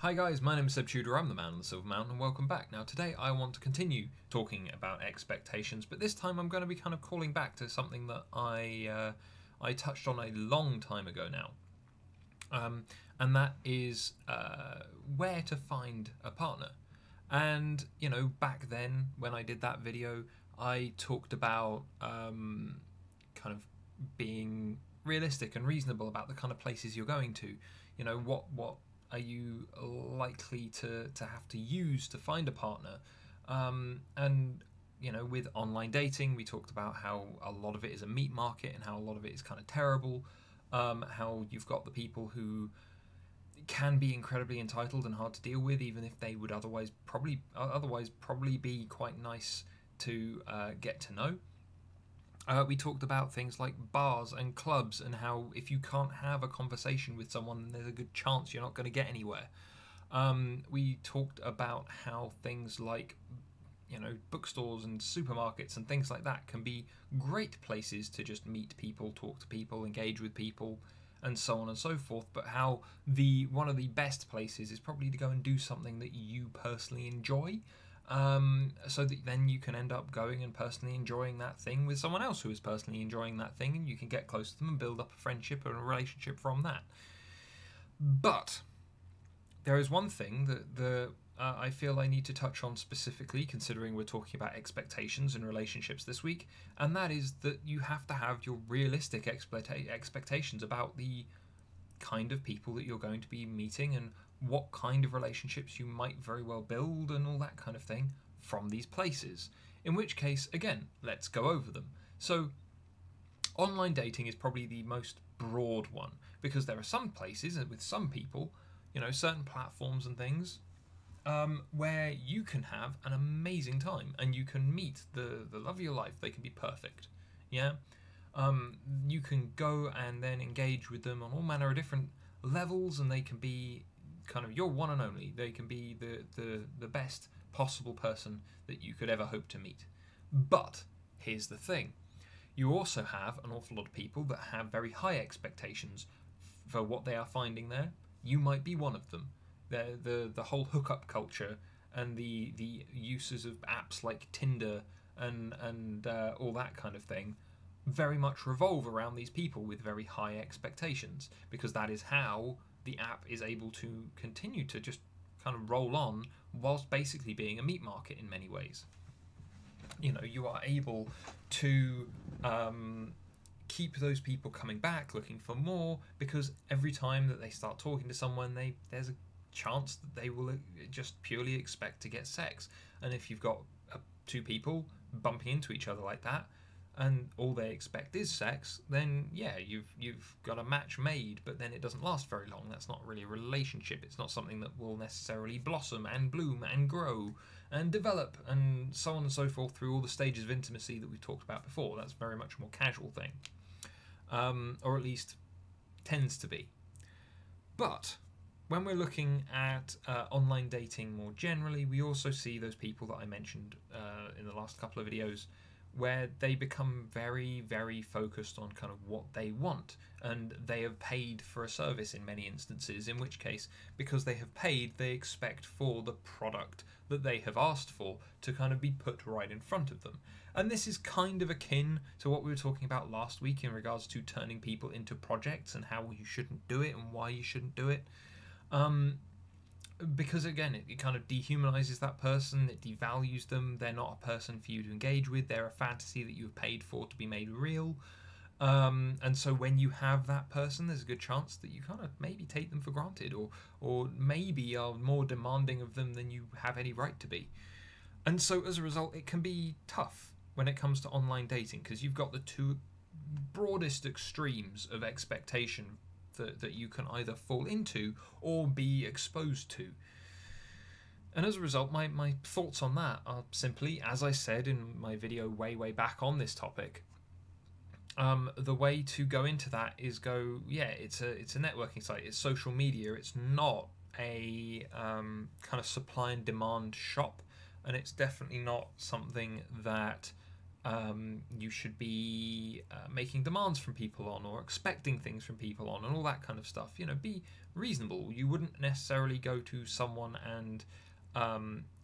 Hi guys, my name is Seb Tudor, I'm the man on the Silver Mountain, and welcome back. Now today I want to continue talking about expectations, but this time I'm going to be kind of calling back to something that I touched on a long time ago now. And that is where to find a partner. And, you know, back then when I did that video, I talked about kind of being realistic and reasonable about the kind of places you're going to. You know, what are you likely to have to use to find a partner? And you know, with online dating, we talked about how a lot of it is a meat market and how a lot of it is kind of terrible. How you've got the people who can be incredibly entitled and hard to deal with, even if they would otherwise probably be quite nice to get to know. We talked about things like bars and clubs and how if you can't have a conversation with someone, there's a good chance you're not going to get anywhere. We talked about how things like, you know, bookstores and supermarkets and things like that can be great places to just meet people, talk to people, engage with people, and so on and so forth. But how one of the best places is probably to go and do something that you personally enjoy. So that then you can end up going and personally enjoying that thing with someone else who is personally enjoying that thing, and you can get close to them and build up a friendship and a relationship from that. But there is one thing that I feel I need to touch on specifically, considering we're talking about expectations and relationships this week, and that is that you have to have your realistic expectations about the kind of people that you're going to be meeting and what kind of relationships you might very well build and all that kind of thing from these places. In which case, again, let's go over them. So, online dating is probably the most broad one because there are some places with some people, you know, certain platforms and things where you can have an amazing time and you can meet the love of your life. They can be perfect. Yeah. You can go and then engage with them on all manner of different levels, and they can be kind of your one and only. They can be the best possible person that you could ever hope to meet. But here's the thing. You also have an awful lot of people that have very high expectations for what they are finding there. You might be one of them. The whole hookup culture and the uses of apps like Tinder and all that kind of thing very much revolve around these people with very high expectations, because that is how the app is able to continue to just kind of roll on whilst basically being a meat market in many ways. You know, you are able to keep those people coming back looking for more, because every time that they start talking to someone, there's a chance that they will just purely expect to get sex. And if you've got two people bumping into each other like that, and all they expect is sex, then yeah, you've got a match made, but then it doesn't last very long. That's not really a relationship. It's not something that will necessarily blossom and bloom and grow and develop and so on and so forth through all the stages of intimacy that we've talked about before. That's very much a more casual thing, or at least tends to be. But when we're looking at online dating more generally, we also see those people that I mentioned in the last couple of videos, where they become very, very focused on kind of what they want, and they have paid for a service in many instances, in which case, because they have paid, they expect for the product that they have asked for to kind of be put right in front of them. And this is kind of akin to what we were talking about last week in regards to turning people into projects and how you shouldn't do it and why you shouldn't do it. Because again, it kind of dehumanizes that person, it devalues them. They're not a person for you to engage with. They're a fantasy that you've paid for to be made real. And so when you have that person, there's a good chance that you kind of maybe take them for granted, or maybe are more demanding of them than you have any right to be. And so as a result, it can be tough when it comes to online dating, because you've got the two broadest extremes of expectation that you can either fall into or be exposed to. And as a result, my thoughts on that are simply, as I said in my video way back on this topic, the way to go into that is it's a networking site, it's social media, it's not a kind of supply and demand shop, and it's definitely not something that you should be making demands from people on or expecting things from people on and all that kind of stuff. You know, be reasonable. You wouldn't necessarily go to someone and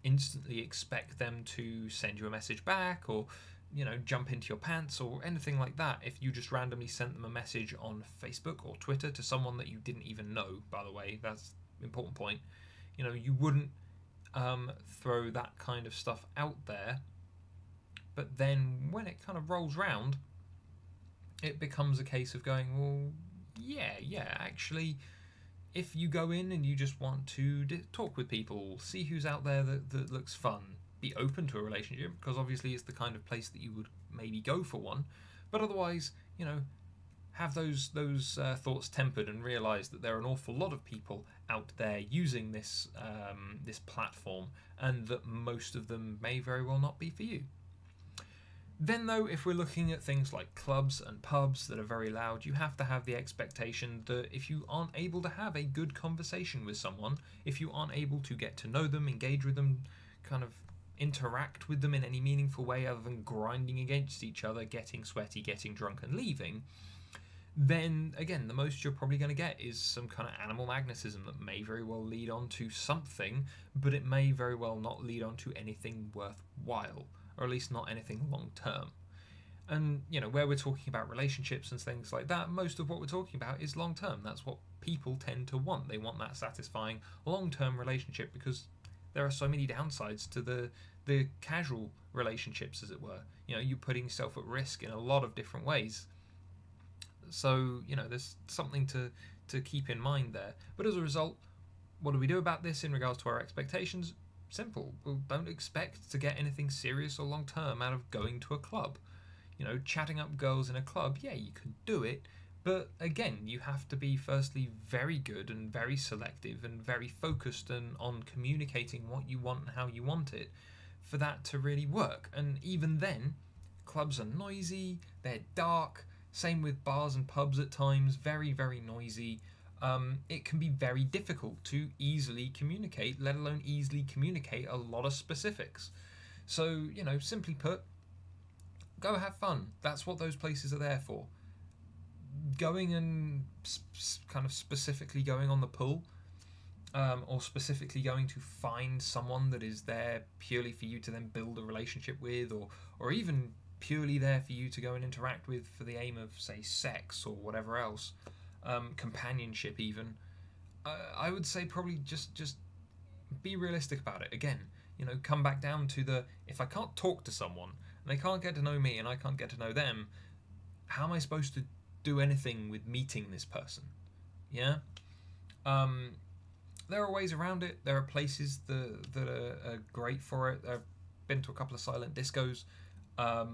instantly expect them to send you a message back, or jump into your pants or anything like that if you just randomly sent them a message on Facebook or Twitter to someone that you didn't even know, by the way. That's an important point. You wouldn't throw that kind of stuff out there, but then when it kind of rolls round, it becomes a case of going, well, actually, if you go in and you just want to talk with people, see who's out there that looks fun, be open to a relationship, because obviously it's the kind of place that you would maybe go for one, but otherwise, have those thoughts tempered and realise that there are an awful lot of people out there using this this platform, and that most of them may very well not be for you. Then though, if we're looking at things like clubs and pubs that are very loud, you have to have the expectation that if you aren't able to have a good conversation with someone, if you aren't able to get to know them, engage with them, kind of interact with them in any meaningful way other than grinding against each other, getting sweaty, getting drunk and leaving, then again, the most you're probably going to get is some kind of animal magnetism that may very well lead on to something, but it may very well not lead on to anything worthwhile, or at least not anything long term. And where we're talking about relationships and things like that, most of what we're talking about is long term. That's what people tend to want. They want that satisfying long term relationship, because there are so many downsides to the casual relationships, as it were. You're putting yourself at risk in a lot of different ways. So, there's something to keep in mind there. But as a result, what do we do about this in regards to our expectations? Simple. Well, don't expect to get anything serious or long term out of going to a club. Chatting up girls in a club, yeah, you can do it. But again, you have to be firstly very good and very selective and very focused on communicating what you want and how you want it for that to really work. And even then, clubs are noisy, they're dark, same with bars and pubs at times, very, very noisy. It can be very difficult to easily communicate, let alone easily communicate a lot of specifics. So, simply put, go have fun. That's what those places are there for. Going and kind of specifically going on the pull, or specifically going to find someone that is there purely for you to then build a relationship with, or even purely there for you to go and interact with for the aim of, say, sex or whatever else, companionship even, I would say probably just be realistic about it. Again, come back down to if I can't talk to someone and they can't get to know me and I can't get to know them, how am I supposed to do anything with meeting this person? Yeah. There are ways around it. There are places that are great for it. I've been to a couple of silent discos, or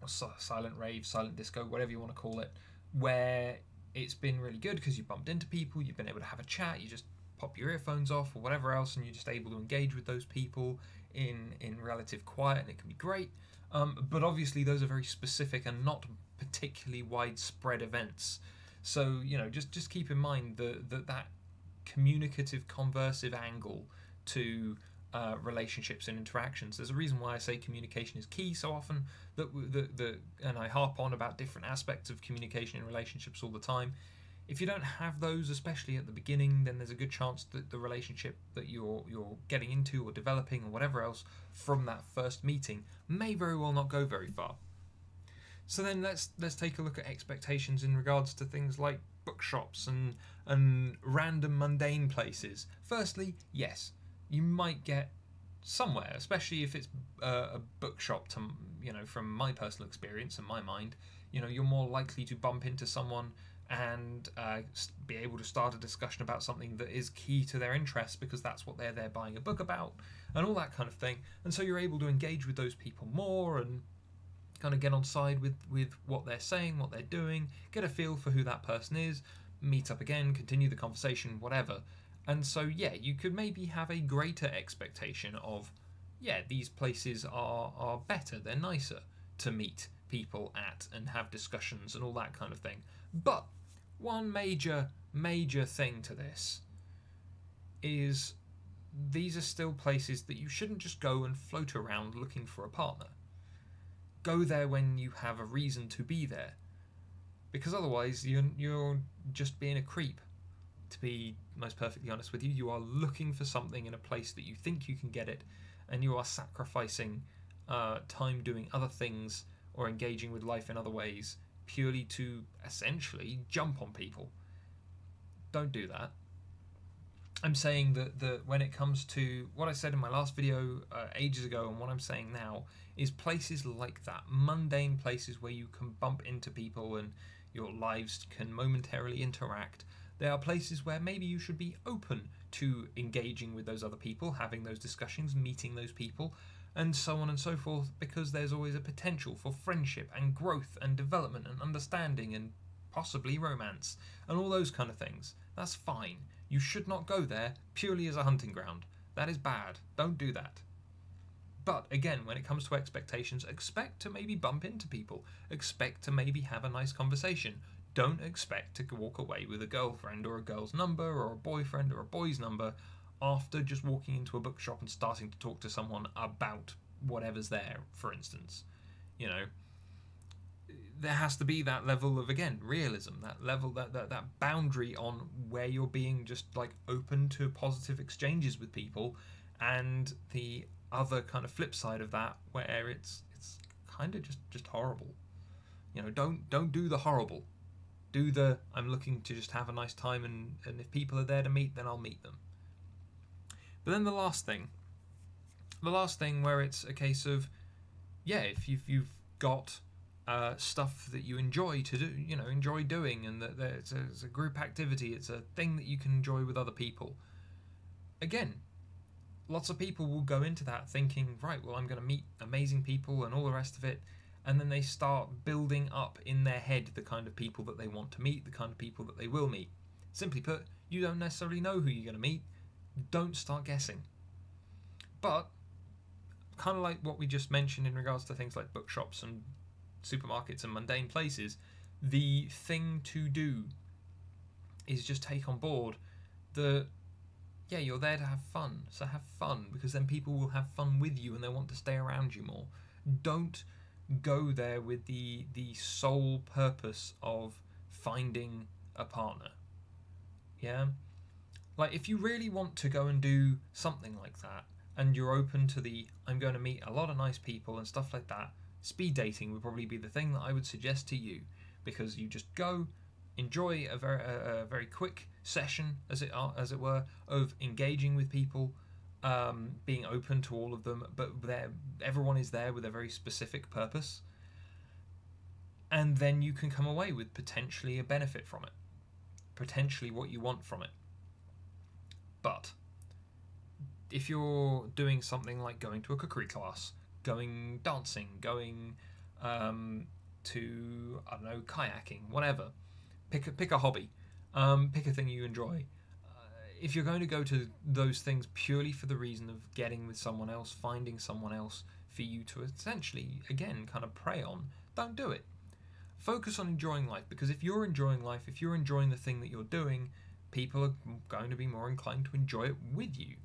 silent rave, silent disco, whatever you want to call it, where it's been really good because you bumped into people, you've been able to have a chat, you just pop your earphones off or whatever else, and you're just able to engage with those people in relative quiet, and it can be great. But obviously those are very specific and not particularly widespread events. So, just keep in mind that communicative, conversive angle to relationships and interactions. There's a reason why I say communication is key so often, and I harp on about different aspects of communication in relationships all the time. If you don't have those, especially at the beginning, then there's a good chance that the relationship that you're getting into or developing or whatever else from that first meeting may very well not go very far. So then let's take a look at expectations in regards to things like bookshops and random mundane places. Firstly, yes, you might get somewhere, especially if it's a bookshop. From my personal experience and my mind, you're more likely to bump into someone and be able to start a discussion about something that is key to their interests, because that's what they're buying a book about and all that kind of thing. And so you're able to engage with those people more and kind of get on side with what they're saying, what they're doing, get a feel for who that person is, meet up again, continue the conversation, whatever. And so, yeah, you could maybe have a greater expectation of, yeah, these places are better, they're nicer to meet people at and have discussions and all that kind of thing. But one major thing to this is these are still places that you shouldn't just go and float around looking for a partner. Go there when you have a reason to be there, because otherwise you're just being a creep. to be most perfectly honest with you. You are looking for something in a place that you think you can get it, and you are sacrificing time doing other things or engaging with life in other ways purely to essentially jump on people. Don't do that. I'm saying that when it comes to what I said in my last video ages ago and what I'm saying now is places like that, mundane places where you can bump into people and your lives can momentarily interact. They are places where maybe you should be open to engaging with those other people, having those discussions, meeting those people, and so on and so forth, because there's always a potential for friendship and growth and development and understanding and possibly romance and all those kind of things. That's fine. You should not go there purely as a hunting ground. That is bad. Don't do that. But again, when it comes to expectations, expect to maybe bump into people. Expect to maybe have a nice conversation. Don't expect to walk away with a girlfriend or a girl's number or a boyfriend or a boy's number after just walking into a bookshop and starting to talk to someone about whatever's there, for instance. You know, there has to be that level of, again, realism, that level, that boundary on where you're being just like open to positive exchanges with people, and the other kind of flip side of that where it's kind of just horrible. You know, don't do the horrible. Do the I'm looking to just have a nice time, and if people are there to meet, then I'll meet them. But then the last thing where it's a case of, yeah, if you've got stuff that you enjoy to do, you know, enjoy doing, and that it's a group activity, it's a thing that you can enjoy with other people. Again, lots of people will go into that thinking, right, well, I'm going to meet amazing people and all the rest of it, and then they start building up in their head the kind of people that they want to meet, the kind of people that they will meet. Simply put, you don't necessarily know who you're going to meet. Don't start guessing. But kind of like what we just mentioned in regards to things like bookshops and supermarkets and mundane places, the thing to do is just take on board the, yeah, you're there to have fun, so have fun, because then people will have fun with you and they'll want to stay around you more. Don't go there with the sole purpose of finding a partner. Yeah? Like, if you really want to go and do something like that, and you're open to the, I'm going to meet a lot of nice people and stuff like that, speed dating would probably be the thing that I would suggest to you, because you just go, enjoy a very quick session, as it were, of engaging with people, being open to all of them, but everyone is there with a very specific purpose, and then you can come away with potentially a benefit from it, potentially what you want from it. But if you're doing something like going to a cookery class, going dancing, going to, I don't know, kayaking, whatever, pick a hobby, pick a thing you enjoy. If you're going to go to those things purely for the reason of getting with someone else, finding someone else for you to essentially, again, kind of prey on, don't do it. Focus on enjoying life, because if you're enjoying life, if you're enjoying the thing that you're doing, people are going to be more inclined to enjoy it with you.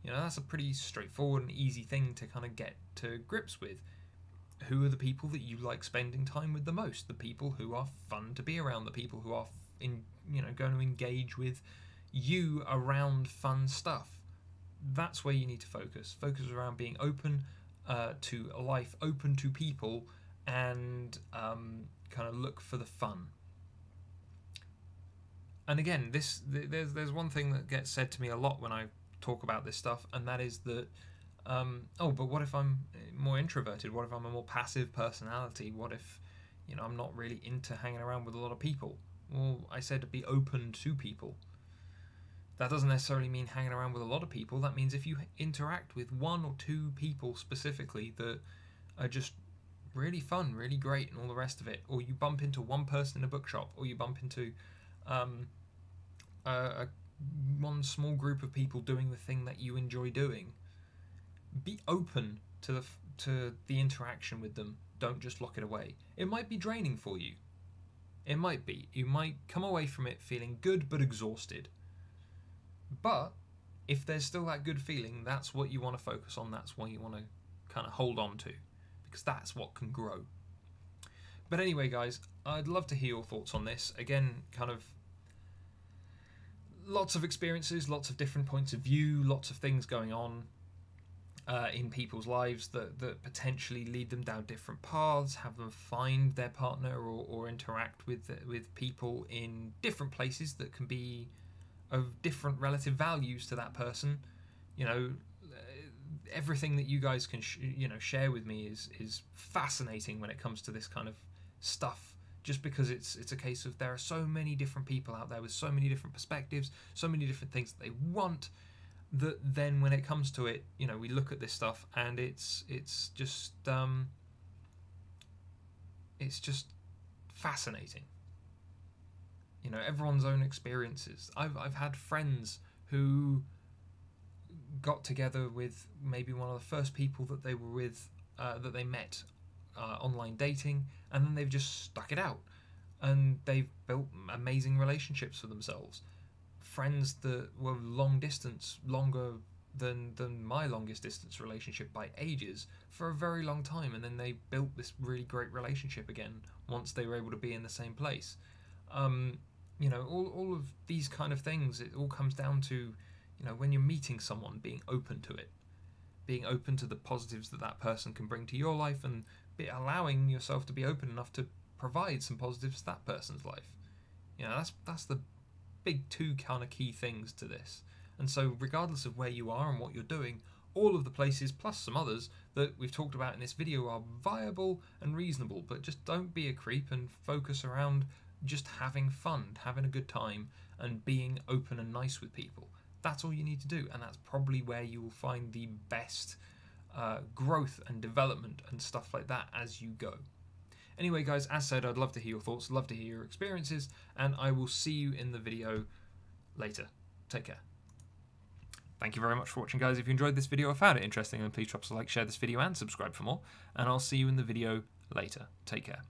You know, that's a pretty straightforward and easy thing to kind of get to grips with. Who are the people that you like spending time with the most? The people who are fun to be around, the people who are going to engage with you around fun stuff. That's where you need to focus. Focus around being open to life, open to people, and kind of look for the fun. And again, there's one thing that gets said to me a lot when I talk about this stuff, and that is that but what if I'm more introverted? What if I'm a more passive personality? What if, I'm not really into hanging around with a lot of people? Well, I said to be open to people. That doesn't necessarily mean hanging around with a lot of people. That means if you interact with one or two people specifically that are just really fun, really great, and all the rest of it, or you bump into one person in a bookshop, or you bump into one small group of people doing the thing that you enjoy doing, be open to the interaction with them. Don't just lock it away. It might be draining for you. It might be. You might come away from it feeling good but exhausted. But if there's still that good feeling, that's what you want to focus on. That's what you want to kind of hold on to, because that's what can grow. But anyway, guys, I'd love to hear your thoughts on this. Again, kind of lots of experiences, lots of different points of view, lots of things going on in people's lives that potentially lead them down different paths, have them find their partner or interact with people in different places that can be of different relative values to that person. You know, everything that you guys can share with me is fascinating when it comes to this kind of stuff, just because it's a case of there are so many different people out there with so many different perspectives, so many different things that they want, that then when it comes to it, you know, we look at this stuff and it's just fascinating. You know, everyone's own experiences. I've had friends who got together with maybe one of the first people that they were with, that they met online dating, and then they've just stuck it out and they've built amazing relationships for themselves. Friends that were long distance, longer than my longest distance relationship by ages, for a very long time, and then they built this really great relationship again once they were able to be in the same place. You know, all of these kind of things, it all comes down to, you know, when you're meeting someone, being open to it, being open to the positives that person can bring to your life, and allowing yourself to be open enough to provide some positives to that person's life. You know, that's the big two kind of key things to this. And so regardless of where you are and what you're doing, all of the places plus some others that we've talked about in this video are viable and reasonable, but just don't be a creep and focus around just having fun, having a good time, and being open and nice with people. That's all you need to do, and that's probably where you will find the best growth and development and stuff like that as you go. Anyway, guys, as said, I'd love to hear your thoughts, love to hear your experiences, and I will see you in the video later. Take care. Thank you very much for watching, guys. If you enjoyed this video or found it interesting, then please drop us a like, share this video, and subscribe for more, and I'll see you in the video later. Take care.